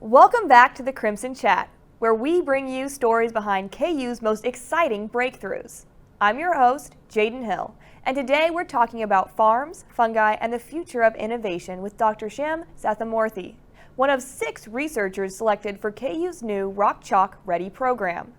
Welcome back to the Crimson Chat, where we bring you stories behind KU's most exciting breakthroughs. I'm your host, Jaden Hill, and today we're talking about farms, fungi, and the future of innovation with Dr. Shyam Sathyamoorthi, one of 6 researchers selected for KU's new Rock Chalk Ready program.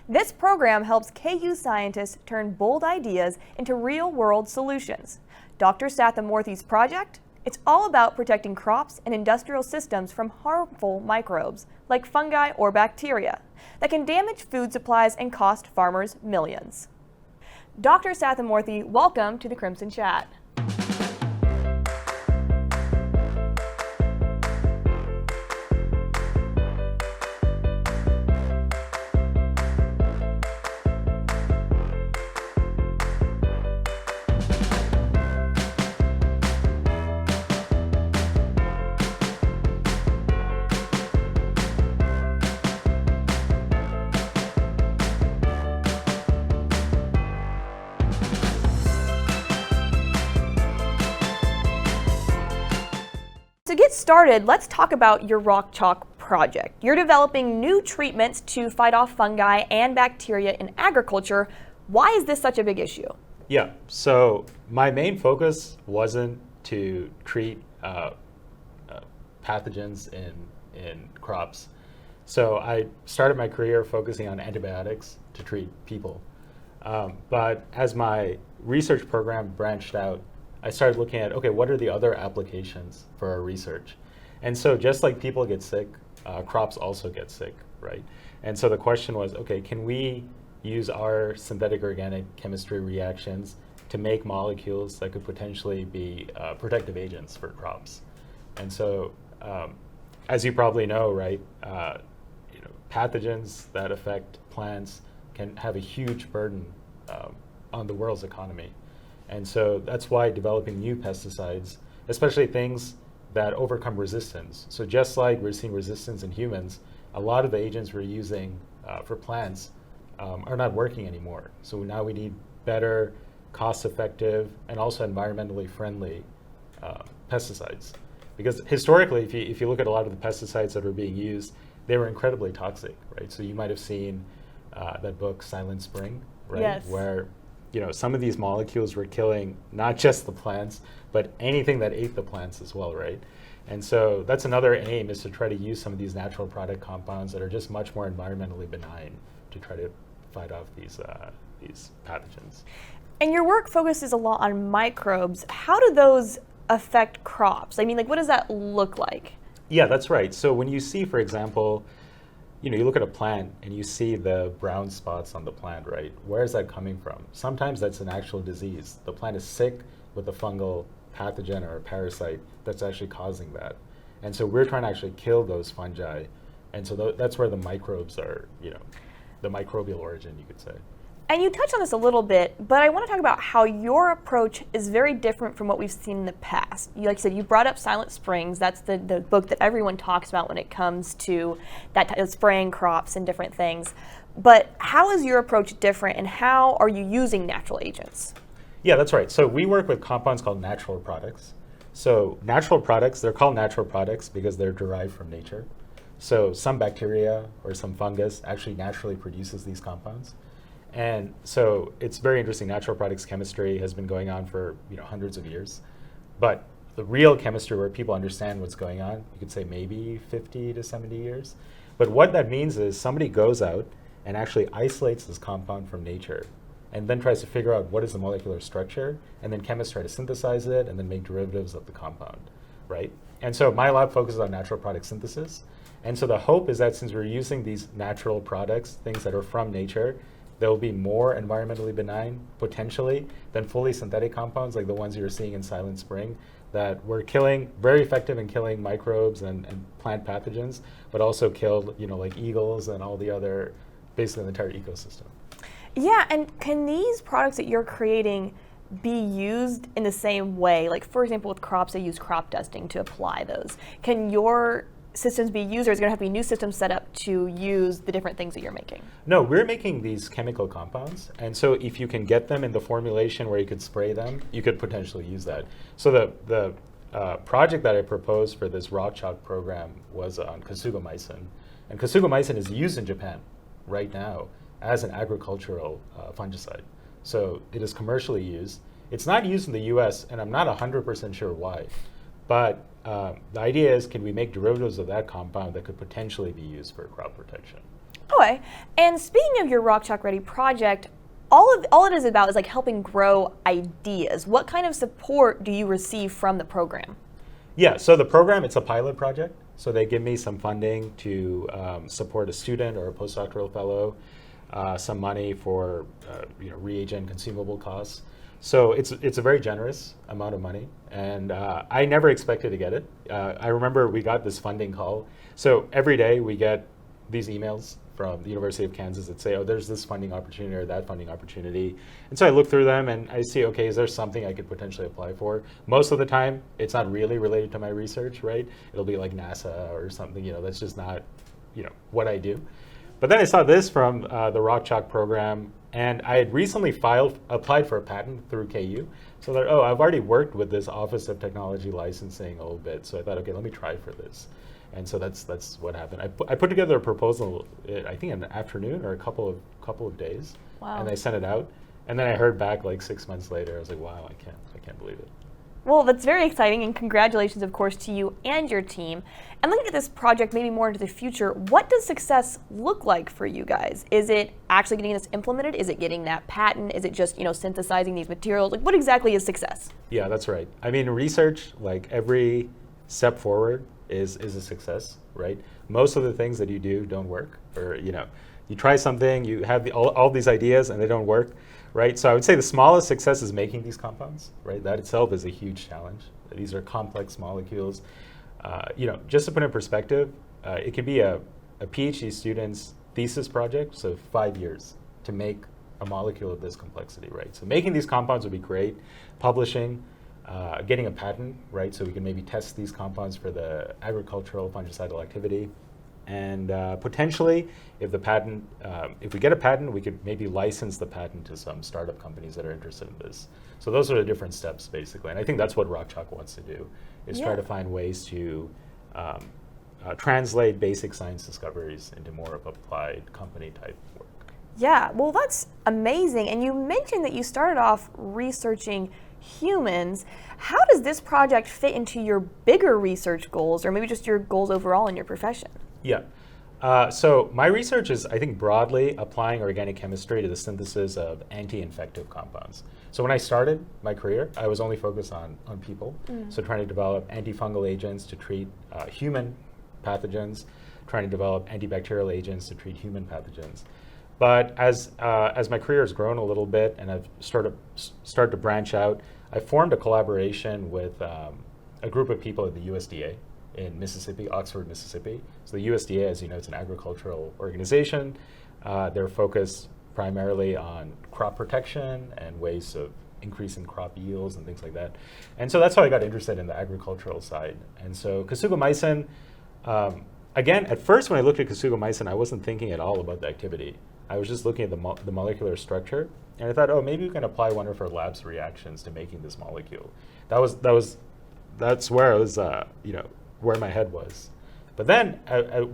This program helps KU scientists turn bold ideas into real-world solutions. Dr. Sathyamoorthi's project? It's all about protecting crops and industrial systems from harmful microbes, like fungi or bacteria, that can damage food supplies and cost farmers millions. Dr. Sathyamoorthi, welcome to the Crimson Chat. To get started, let's talk about your Rock Chalk project. You're developing new treatments to fight off fungi and bacteria in agriculture. Why is this such a big issue? Yeah, so my main focus wasn't to treat pathogens in crops. So I started my career focusing on antibiotics to treat people. But as my research program branched out, I started looking at, okay, what are the other applications for our research? And so just like people get sick, crops also get sick, right? And so the question was, okay, can we use our synthetic organic chemistry reactions to make molecules that could potentially be protective agents for crops? And so, as you probably know, right, pathogens that affect plants can have a huge burden on the world's economy. And so that's why developing new pesticides, especially things that overcome resistance. So just like we're seeing resistance in humans, a lot of the agents we're using for plants are not working anymore. So now we need better, cost-effective, and also environmentally friendly pesticides. Because historically, if you look at a lot of the pesticides that are being used, they were incredibly toxic, right? So you might have seen that book, Silent Spring, right? Yes. Where some of these molecules were killing not just the plants, but anything that ate the plants as well, right? And so that's another aim, is to try to use some of these natural product compounds that are just much more environmentally benign to try to fight off these pathogens. And your work focuses a lot on microbes. How do those affect crops? I mean, what does that look like? Yeah, that's right. So when you see, for example, you look at a plant and you see the brown spots on the plant, right? Where is that coming from? Sometimes that's an actual disease. The plant is sick with a fungal pathogen or a parasite that's actually causing that. And so we're trying to actually kill those fungi. And so that's where the microbes are, the microbial origin, you could say. And you touched on this a little bit, but I want to talk about how your approach is very different from what we've seen in the past. Like you said, you brought up Silent Springs. That's the book that everyone talks about when it comes to that type of spraying crops and different things. But how is your approach different, and how are you using natural agents? Yeah, that's right. So we work with compounds called natural products. So natural products, they're called natural products because they're derived from nature. So some bacteria or some fungus actually naturally produces these compounds. And so it's very interesting. Natural products chemistry has been going on for hundreds of years. But the real chemistry where people understand what's going on, you could say maybe 50 to 70 years. But what that means is somebody goes out and actually isolates this compound from nature and then tries to figure out what is the molecular structure, and then chemists try to synthesize it and then make derivatives of the compound, right? And so my lab focuses on natural product synthesis. And so the hope is that since we're using these natural products, things that are from nature, they will be more environmentally benign, potentially, than fully synthetic compounds like the ones you're seeing in Silent Spring, that were very effective in killing microbes and plant pathogens, but also killed, like eagles and all the other, basically the entire ecosystem. Yeah, and can these products that you're creating be used in the same way? Like, for example, with crops, they use crop dusting to apply those. Can your systems be used, or is there going to have to be new systems set up to use the different things that you're making? No, we're making these chemical compounds, and so if you can get them in the formulation where you could spray them, you could potentially use that. So the project that I proposed for this rock chalk program was on kasugamycin. And kasugamycin is used in Japan right now as an agricultural fungicide. So it is commercially used. It's not used in the US, and I'm not 100% sure why. But the idea is, can we make derivatives of that compound that could potentially be used for crop protection? Okay. And speaking of your Rock Chalk Ready project, all it is about is like helping grow ideas. What kind of support do you receive from the program? Yeah, so the program, it's a pilot project. So they give me some funding to support a student or a postdoctoral fellow, some money for reagent consumable costs. So it's a very generous amount of money, and I never expected to get it. I remember we got this funding call. So every day we get these emails from the University of Kansas that say, oh, there's this funding opportunity or that funding opportunity. And so I look through them and I see, okay, is there something I could potentially apply for? Most of the time, it's not really related to my research, right? It'll be like NASA or something, that's just not, what I do. But then I saw this from the Rock Chalk program, and I had recently applied for a patent through KU. So that, I've already worked with this Office of Technology Licensing a little bit. So I thought, okay, let me try for this. And so that's what happened. I put together a proposal, I think in the afternoon or a couple of days. Wow. And I sent it out. And then I heard back like 6 months later. I was like, wow, I can't believe it. Well, that's very exciting, and congratulations, of course, to you and your team. And looking at this project maybe more into the future, what does success look like for you guys? Is it actually getting this implemented? Is it getting that patent? Is it just synthesizing these materials? Like, what exactly is success? Yeah, that's right. I mean, research, like every step forward is a success, right? Most of the things that you do don't work, or you try something, you have all these ideas and they don't work, right? So I would say the smallest success is making these compounds, right? That itself is a huge challenge. These are complex molecules. Just to put in perspective, it could be a PhD student's thesis project, so 5 years to make a molecule of this complexity, right? So making these compounds would be great. Publishing, getting a patent, right? So we can maybe test these compounds for the agricultural fungicidal activity. And potentially, if we get a patent, we could maybe license the patent to some startup companies that are interested in this. So those are the different steps, basically. And I think that's what Rock Chalk wants to do, is try to find ways to translate basic science discoveries into more of applied company-type work. Yeah, well, that's amazing. And you mentioned that you started off researching humans. How does this project fit into your bigger research goals, or maybe just your goals overall in your profession? Yeah. So my research is, I think, broadly applying organic chemistry to the synthesis of anti-infective compounds. So when I started my career, I was only focused on people. So trying to develop antifungal agents to treat human pathogens, trying to develop antibacterial agents to treat human pathogens. But as my career has grown a little bit and I've started to branch out, I formed a collaboration with a group of people at the USDA in Mississippi, Oxford, Mississippi. So the USDA, as you know, it's an agricultural organization. They're focused primarily on crop protection and ways of increasing crop yields and things like that. And so that's how I got interested in the agricultural side. And so kasugamycin, again, at first when I looked at kasugamycin, I wasn't thinking at all about the activity. I was just looking at the molecular structure, and I thought, maybe we can apply one of our lab's reactions to making this molecule. That's where I was, where my head was. But then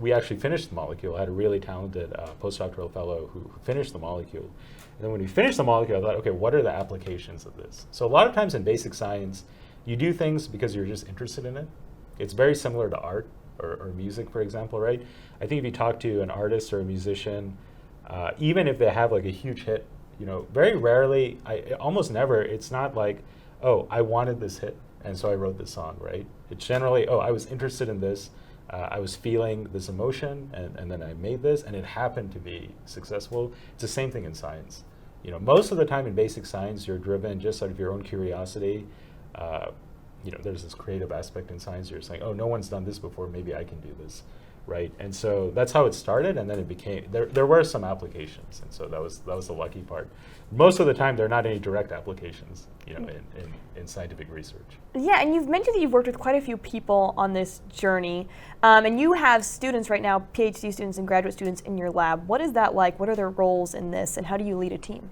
we actually finished the molecule. I had a really talented postdoctoral fellow who finished the molecule. And then when we finished the molecule, I thought, okay, what are the applications of this? So a lot of times in basic science, you do things because you're just interested in it. It's very similar to art or music, for example, right? I think if you talk to an artist or a musician, even if they have like a huge hit, very rarely, almost never, it's not like, I wanted this hit, and so I wrote this song, right? It's generally, I was interested in this, I was feeling this emotion, and then I made this, and it happened to be successful. It's the same thing in science. Most of the time in basic science, you're driven just out of your own curiosity. There's this creative aspect in science. You're saying, no one's done this before, maybe I can do this, right? And so that's how it started, and then it became, there were some applications, and so that was the lucky part. Most of the time, there are not any direct applications, in scientific research. Yeah, and you've mentioned that you've worked with quite a few people on this journey, and you have students right now, PhD students and graduate students in your lab. What is that like? What are their roles in this, and how do you lead a team?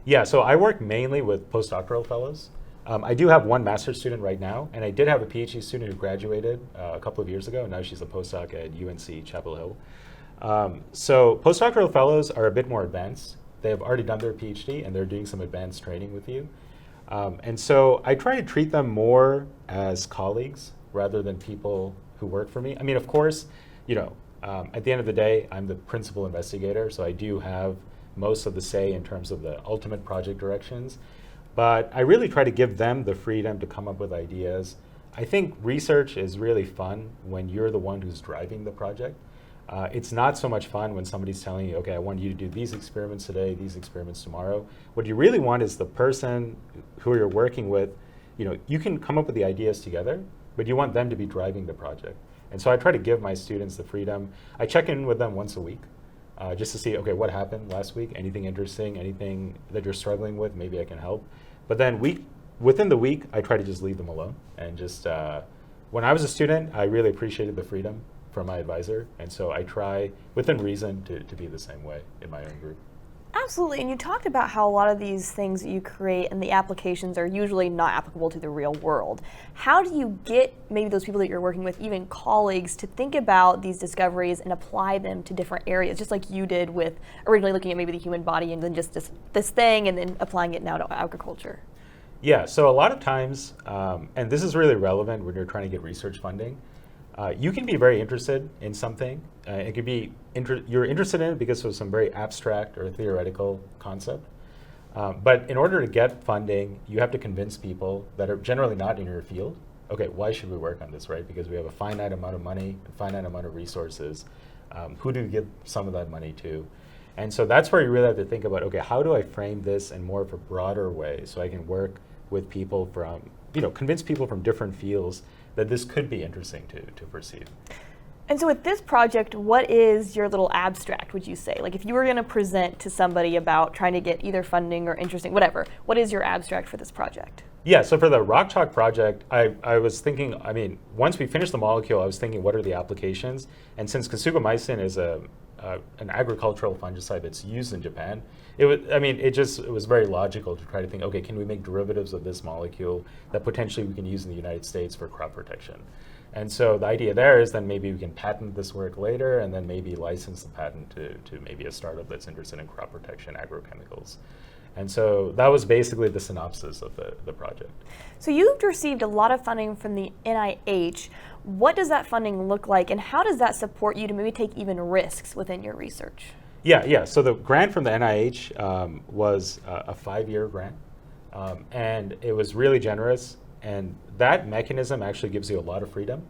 Yeah, so I work mainly with postdoctoral fellows. I do have one master's student right now, and I did have a PhD student who graduated a couple of years ago, and now she's a postdoc at UNC Chapel Hill. So postdoctoral fellows are a bit more advanced. They have already done their PhD, and they're doing some advanced training with you. And so I try to treat them more as colleagues rather than people who work for me. I mean, of course, at the end of the day, I'm the principal investigator, so I do have most of the say in terms of the ultimate project directions. But I really try to give them the freedom to come up with ideas. I think research is really fun when you're the one who's driving the project. It's not so much fun when somebody's telling you, okay, I want you to do these experiments today, these experiments tomorrow. What you really want is the person who you're working with, you can come up with the ideas together, but you want them to be driving the project. And so I try to give my students the freedom. I check in with them once a week just to see, okay, what happened last week? Anything interesting? Anything that you're struggling with? Maybe I can help. But then within the week, I try to just leave them alone. And just, when I was a student, I really appreciated the freedom from my advisor. And so I try, within reason, to be the same way in my own group. Absolutely, and you talked about how a lot of these things that you create and the applications are usually not applicable to the real world. How do you get maybe those people that you're working with, even colleagues, to think about these discoveries and apply them to different areas, just like you did with originally looking at maybe the human body and then just this thing and then applying it now to agriculture? Yeah, so a lot of times, and this is really relevant when you're trying to get research funding, you can be very interested in something. It could be you're interested in it because of some very abstract or theoretical concept. But in order to get funding, you have to convince people that are generally not in your field, okay, why should we work on this, right? Because we have a finite amount of money, a finite amount of resources. Who do we give some of that money to? And so that's where you really have to think about, okay, how do I frame this in more of a broader way so I can work with people from, convince people from different fields that this could be interesting to pursue. And so with this project, what is your little abstract, would you say? Like if you were going to present to somebody about trying to get either funding or interesting, whatever, what is your abstract for this project? Yeah, so for the rock chalk project, I was thinking, once we finished the molecule, I was thinking, what are the applications? And since kasugamycin is an agricultural fungicide that's used in Japan, it was very logical to try to think, okay, can we make derivatives of this molecule that potentially we can use in the United States for crop protection? And so the idea there is then maybe we can patent this work later and then maybe license the patent to maybe a startup that's interested in crop protection agrochemicals. And so that was basically the synopsis of the project. So you've received a lot of funding from the NIH. What does that funding look like, and how does that support you to maybe take even risks within your research? Yeah. So the grant from the NIH was a 5-year grant, and it was really generous. And that mechanism actually gives you a lot of freedom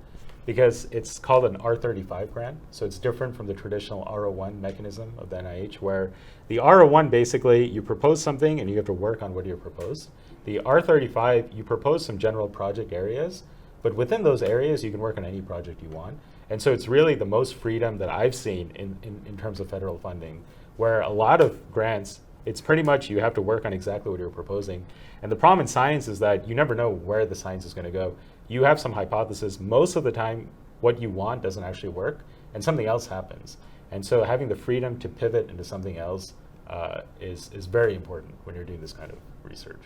because it's called an R35 grant. So it's different from the traditional R01 mechanism of the NIH, where the R01 basically you propose something and you have to work on what you propose. The R35, you propose some general project areas, but within those areas you can work on any project you want. And so it's really the most freedom that I've seen in terms of federal funding, where a lot of grants, it's pretty much you have to work on exactly what you're proposing. And the problem in science is that you never know where the science is going to go. You have some hypothesis. Most of the time, what you want doesn't actually work, and something else happens. And so having the freedom to pivot into something else is very important when you're doing this kind of research.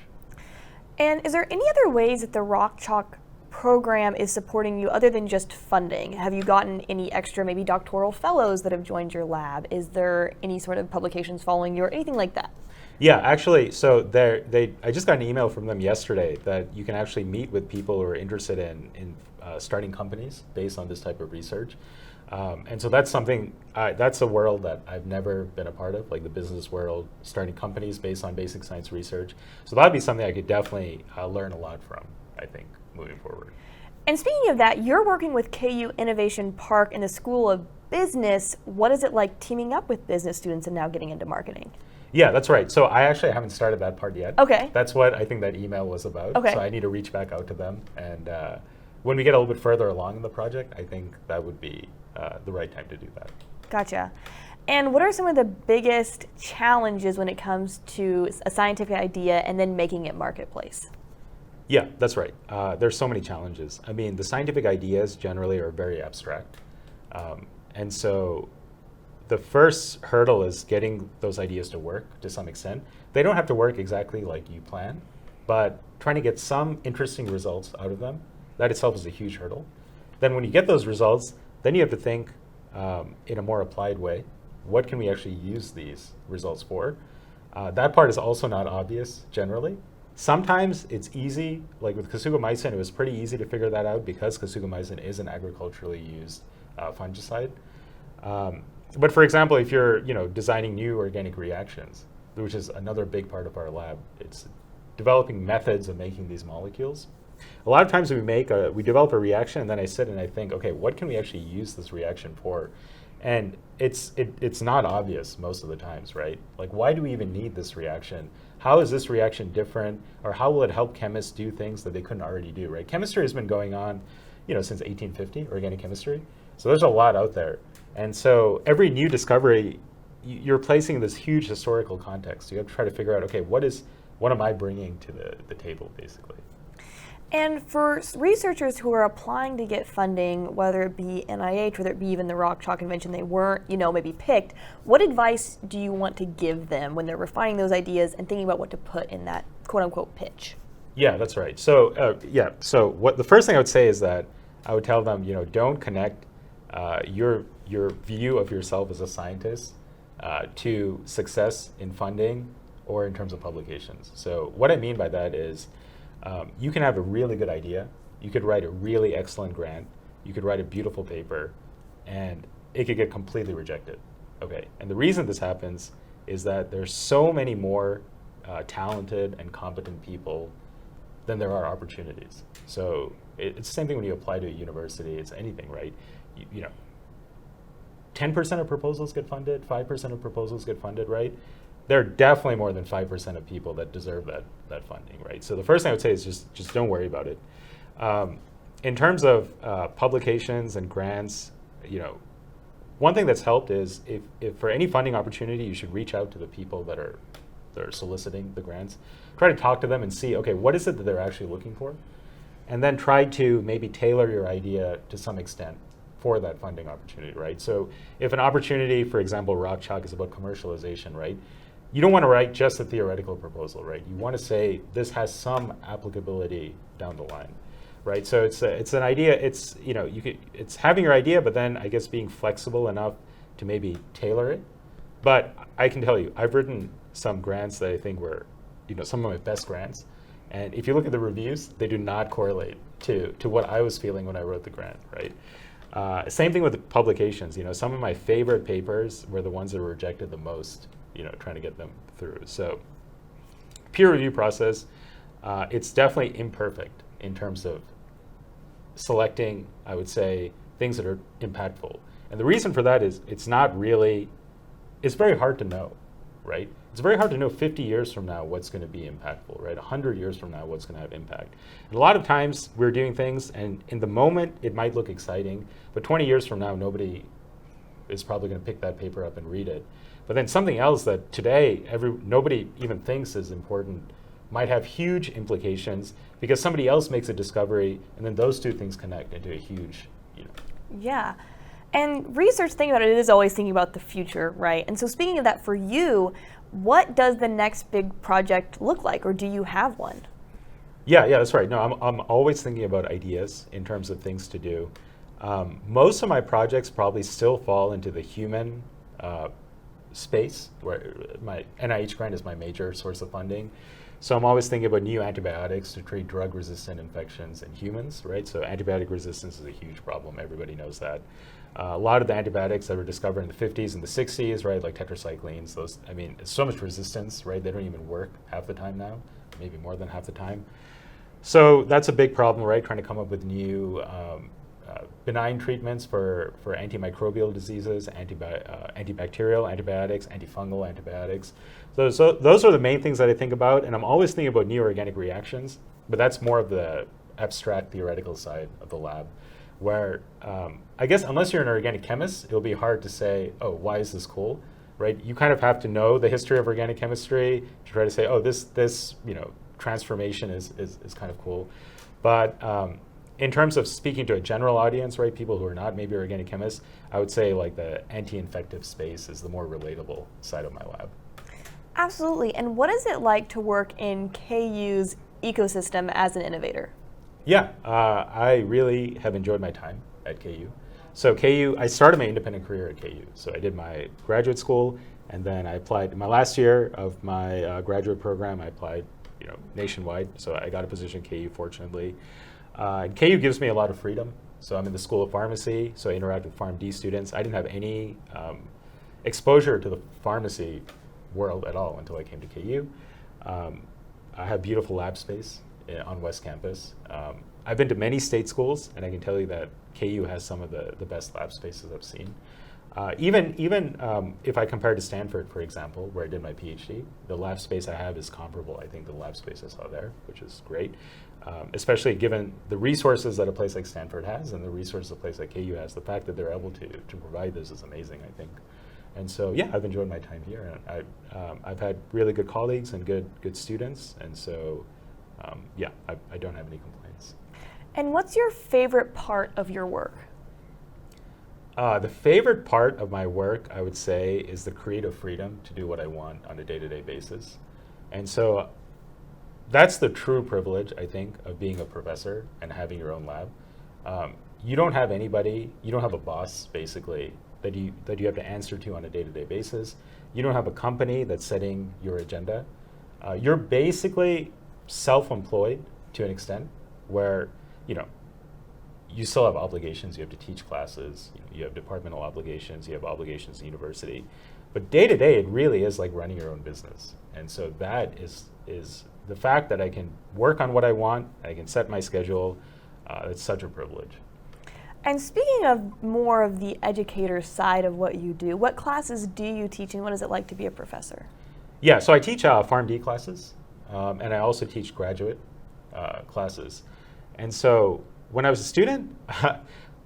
And is there any other ways that the Rock Chalk program is supporting you other than just funding? Have you gotten any extra maybe doctoral fellows that have joined your lab? Is there any sort of publications following you or anything like that? Yeah, actually, so I just got an email from them yesterday that you can actually meet with people who are interested in starting companies based on this type of research. And so that's something, that's a world that I've never been a part of, like the business world, starting companies based on basic science research. So that'd be something I could definitely learn a lot from, I think, moving forward. And speaking of that, you're working with KU Innovation Park in the School of Business. What is it like teaming up with business students and now getting into marketing? Yeah, that's right. So I actually haven't started that part yet. Okay. That's what I think that email was about. Okay. So I need to reach back out to them. And when we get a little bit further along in the project, I think that would be the right time to do that. Gotcha. And what are some of the biggest challenges when it comes to a scientific idea and then making it marketplace? Yeah, that's right. There's so many challenges. I mean, the scientific ideas generally are very abstract. And so the first hurdle is getting those ideas to work to some extent. They don't have to work exactly like you plan, but trying to get some interesting results out of them. That itself is a huge hurdle. Then when you get those results, then you have to think in a more applied way. What can we actually use these results for? That part is also not obvious generally. Sometimes it's easy, like with kasugamycin, it was pretty easy to figure that out because kasugamycin is an agriculturally used fungicide. But for example, if you're designing new organic reactions, which is another big part of our lab, it's developing methods of making these molecules. A lot of times we develop a reaction and then I sit and I think, okay, what can we actually use this reaction for? And it's not obvious most of the times, right? Like, why do we even need this reaction? How is this reaction different? Or how will it help chemists do things that they couldn't already do, right? Chemistry has been going on, since 1850, organic chemistry. So there's a lot out there. And so every new discovery, you're placing this huge historical context. You have to try to figure out, okay, what am I bringing to the table, basically? And for researchers who are applying to get funding, whether it be NIH, whether it be even the Rock Chalk Convention, they weren't, maybe picked, what advice do you want to give them when they're refining those ideas and thinking about what to put in that quote-unquote pitch? Yeah, that's right. So, so the first thing I would say is that I would tell them, don't connect your view of yourself as a scientist to success in funding or in terms of publications. So what I mean by that is, you can have a really good idea. You could write a really excellent grant. You could write a beautiful paper, and it could get completely rejected. Okay, and the reason this happens is that there's so many more talented and competent people than there are opportunities. So it's the same thing when you apply to a university. It's anything, right? 10% of proposals get funded, 5% of proposals get funded, right? There are definitely more than 5% of people that deserve that funding, right? So the first thing I would say is just don't worry about it. In terms of publications and grants, one thing that's helped is if for any funding opportunity, you should reach out to the people that are soliciting the grants. Try to talk to them and see, okay, what is it that they're actually looking for? And then try to maybe tailor your idea to some extent for that funding opportunity, right? So if an opportunity, for example, Rock Chalk is about commercialization, right? You don't want to write just a theoretical proposal, right? You want to say this has some applicability down the line, right? So it's an idea. It's it's having your idea, but then I guess being flexible enough to maybe tailor it. But I can tell you, I've written some grants that I think were, some of my best grants, and if you look at the reviews, they do not correlate to what I was feeling when I wrote the grant, right? Same thing with the publications. Some of my favorite papers were the ones that were rejected the most. Trying to get them through. So peer review process, it's definitely imperfect in terms of selecting, I would say, things that are impactful. And the reason for that is it's very hard to know, right? It's very hard to know 50 years from now what's going to be impactful, right? 100 years from now what's going to have impact. And a lot of times we're doing things and in the moment it might look exciting, but 20 years from now nobody is probably going to pick that paper up and read it. But then something else that today nobody even thinks is important might have huge implications because somebody else makes a discovery and then those two things connect into a huge, Yeah. And research, thinking about it is always thinking about the future, right? And so speaking of that, for you, what does the next big project look like, or do you have one? Yeah, that's right. No, I'm always thinking about ideas in terms of things to do. Most of my projects probably still fall into the human space, where my NIH grant is my major source of funding. So I'm always thinking about new antibiotics to treat drug-resistant infections in humans, right? So antibiotic resistance is a huge problem. Everybody knows that. A lot of the antibiotics that were discovered in the 50s and the 60s, right, like tetracyclines, it's so much resistance, right? They don't even work half the time now, maybe more than half the time. So that's a big problem, right? Trying to come up with new benign treatments for antimicrobial diseases, antibacterial antibiotics, antifungal antibiotics. Those are the main things that I think about, and I'm always thinking about new organic reactions, but that's more of the abstract theoretical side of the lab, where I guess unless you're an organic chemist, it'll be hard to say, oh, why is this cool, right? You kind of have to know the history of organic chemistry to try to say, oh, this transformation is kind of cool. But in terms of speaking to a general audience, right, people who are not maybe organic chemists, I would say like the anti-infective space is the more relatable side of my lab. Absolutely. And what is it like to work in KU's ecosystem as an innovator? Yeah, I really have enjoyed my time at KU. So I started my independent career at KU. So I did my graduate school, and then I applied. In my last year of my graduate program, I applied, nationwide. So I got a position at KU, fortunately. And KU gives me a lot of freedom. So I'm in the School of Pharmacy, so I interact with PharmD students. I didn't have any exposure to the pharmacy world at all until I came to KU. I have beautiful lab space on West Campus. I've been to many state schools, and I can tell you that KU has some of the best lab spaces I've seen. Even if I compare to Stanford, for example, where I did my PhD, the lab space I have is comparable, I think, to the lab space I saw there, which is great, especially given the resources that a place like Stanford has and the resources a place like KU has. The fact that they're able to provide this is amazing, I think. And so, yeah, I've enjoyed my time here. And I've had really good colleagues and good students, and so, yeah, I don't have any complaints. And what's your favorite part of your work? The favorite part of my work, I would say, is the creative freedom to do what I want on a day-to-day basis. And so that's the true privilege, I think, of being a professor and having your own lab. You don't have anybody, you don't have a boss, basically, that you have to answer to on a day-to-day basis. You don't have a company that's setting your agenda. You're basically self-employed to an extent where, you still have obligations. You have to teach classes. You have departmental obligations. You have obligations to university. But day to day, it really is like running your own business. And so that is the fact that I can work on what I want. I can set my schedule. It's such a privilege. And speaking of more of the educator side of what you do, what classes do you teach, and what is it like to be a professor? Yeah, so I teach PharmD classes, and I also teach graduate classes. And so when I was a student,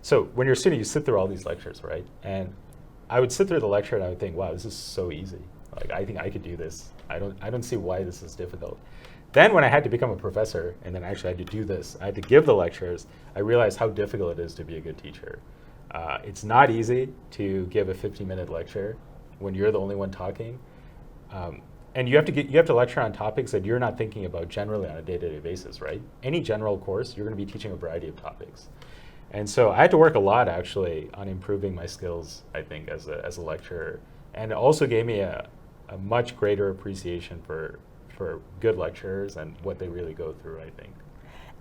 so when you're a student, you sit through all these lectures, right? And I would sit through the lecture and I would think, wow, this is so easy. Like, I think I could do this. I don't see why this is difficult. Then when I had to become a professor and then actually had to do this, I had to give the lectures, I realized how difficult it is to be a good teacher. It's not easy to give a 50-minute lecture when you're the only one talking. And you have to lecture on topics that you're not thinking about generally on a day-to-day basis, right? Any general course, you're going to be teaching a variety of topics. And so I had to work a lot, actually, on improving my skills, I think, as a lecturer. And it also gave me a much greater appreciation for good lecturers and what they really go through, I think.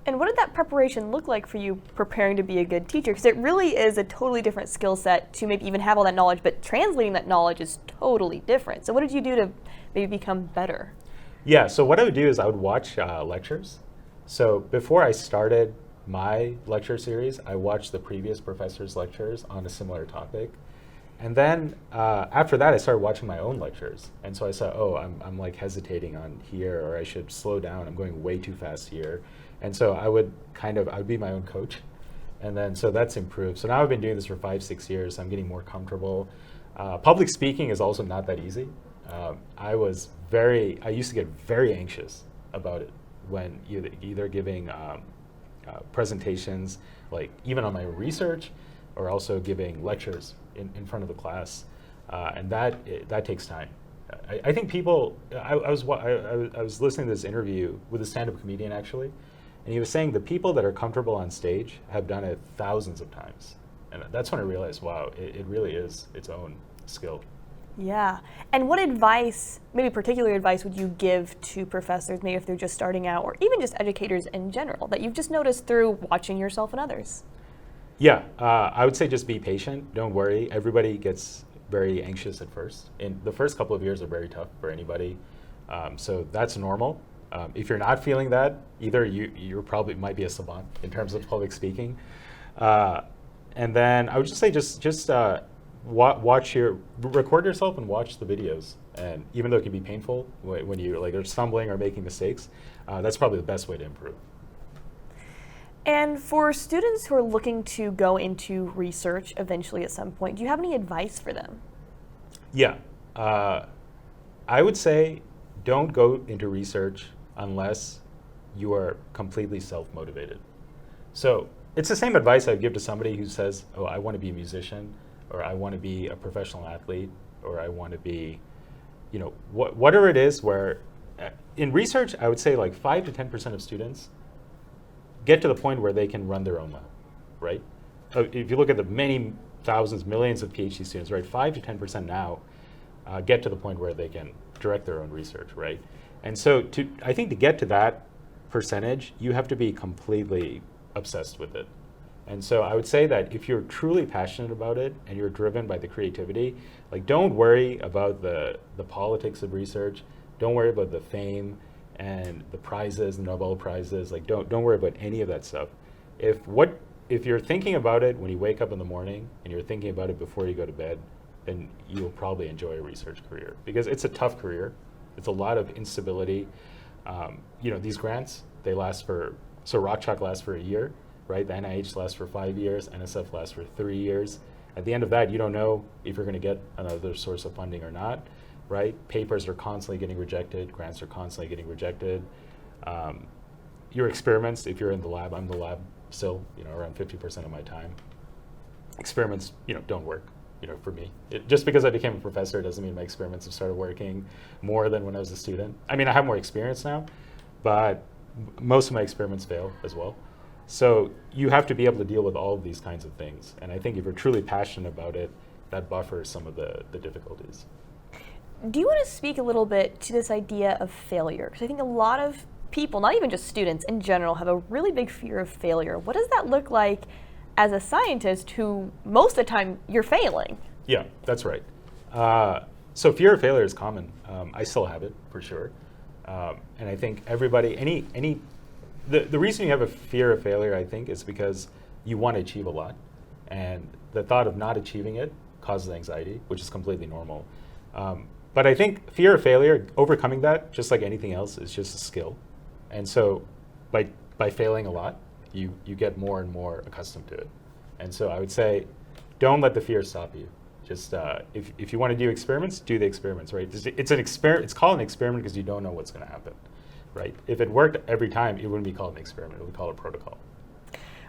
And what did that preparation look like for you preparing to be a good teacher? Because it really is a totally different skill set to maybe even have all that knowledge, but translating that knowledge is totally different. So what did you do to maybe become better? Yeah, so what I would do is I would watch lectures. So before I started my lecture series, I watched the previous professor's lectures on a similar topic. And then after that, I started watching my own lectures. And so I saw, oh, I'm like hesitating on here, or I should slow down. I'm going way too fast here. And so I would be my own coach. And then, so that's improved. So now I've been doing this for 5-6 years. I'm getting more comfortable. Public speaking is also not that easy. I used to get very anxious about it when either giving presentations, like even on my research, or also giving lectures in front of the class. And that takes time. I think people, I was listening to this interview with a stand-up comedian, actually, and he was saying the people that are comfortable on stage have done it thousands of times. And that's when I realized, wow, it really is its own skill. Yeah. And what advice, maybe particular advice, would you give to professors, maybe if they're just starting out, or even just educators in general, that you've just noticed through watching yourself and others? Yeah, I would say just be patient. Don't worry. Everybody gets very anxious at first. And the first couple of years are very tough for anybody. So that's normal. If you're not feeling that, either you probably might be a savant in terms of public speaking. And then I would just say record yourself and watch the videos. And even though it can be painful when you are stumbling or making mistakes, that's probably the best way to improve. And for students who are looking to go into research eventually at some point, do you have any advice for them? Yeah. I would say don't go into research unless you are completely self-motivated. So it's the same advice I would give to somebody who says, oh, I want to be a musician, or I want to be a professional athlete, or I want to be, whatever it is where in research, I would say like 5 to 10% of students get to the point where they can run their own lab, right? If you look at the many thousands, millions of PhD students, right, 5 to 10% now get to the point where they can direct their own research, right? And so I think to get to that percentage, you have to be completely obsessed with it. And so I would say that if you're truly passionate about it and you're driven by the creativity, like don't worry about the politics of research, don't worry about the fame and the prizes, the Nobel Prizes, like don't worry about any of that stuff. If you're thinking about it when you wake up in the morning and you're thinking about it before you go to bed, then you'll probably enjoy a research career because it's a tough career. It's a lot of instability. These grants, they last so Rock Chalk lasts for a year, right? The NIH lasts for 5 years, NSF lasts for 3 years. At the end of that, you don't know if you're going to get another source of funding or not, right? Papers are constantly getting rejected, grants are constantly getting rejected. Your experiments, if you're in the lab, I'm in the lab still, around 50% of my time. Experiments, don't work, for me. Just because I became a professor doesn't mean my experiments have started working more than when I was a student. I mean, I have more experience now, but most of my experiments fail as well. So you have to be able to deal with all of these kinds of things. And I think if you're truly passionate about it, that buffers some of the difficulties. Do you want to speak a little bit to this idea of failure? Because I think a lot of people, not even just students in general, have a really big fear of failure. What does that look like as a scientist who most of the time you're failing? Yeah, that's right. So fear of failure is common. I still have it for sure. And I think everybody, the reason you have a fear of failure, I think, is because you want to achieve a lot. And the thought of not achieving it causes anxiety, which is completely normal. But I think fear of failure, overcoming that, just like anything else, is just a skill. And so by failing a lot, you get more and more accustomed to it. And so I would say, don't let the fear stop you. Just if you want to do experiments, do the experiments, right? It's an experiment. It's called an experiment because you don't know what's going to happen, right? If it worked every time, it wouldn't be called an experiment. It would be called a protocol.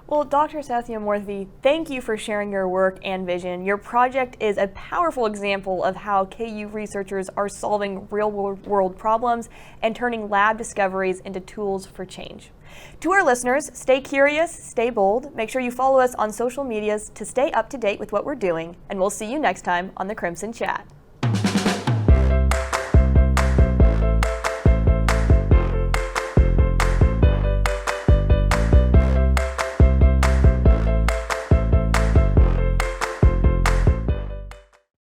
Well, Dr. Sathyamoorthi, thank you for sharing your work and vision. Your project is a powerful example of how KU researchers are solving real-world problems and turning lab discoveries into tools for change. To our listeners, stay curious, stay bold. Make sure you follow us on social medias to stay up to date with what we're doing, and we'll see you next time on the Crimson Chat.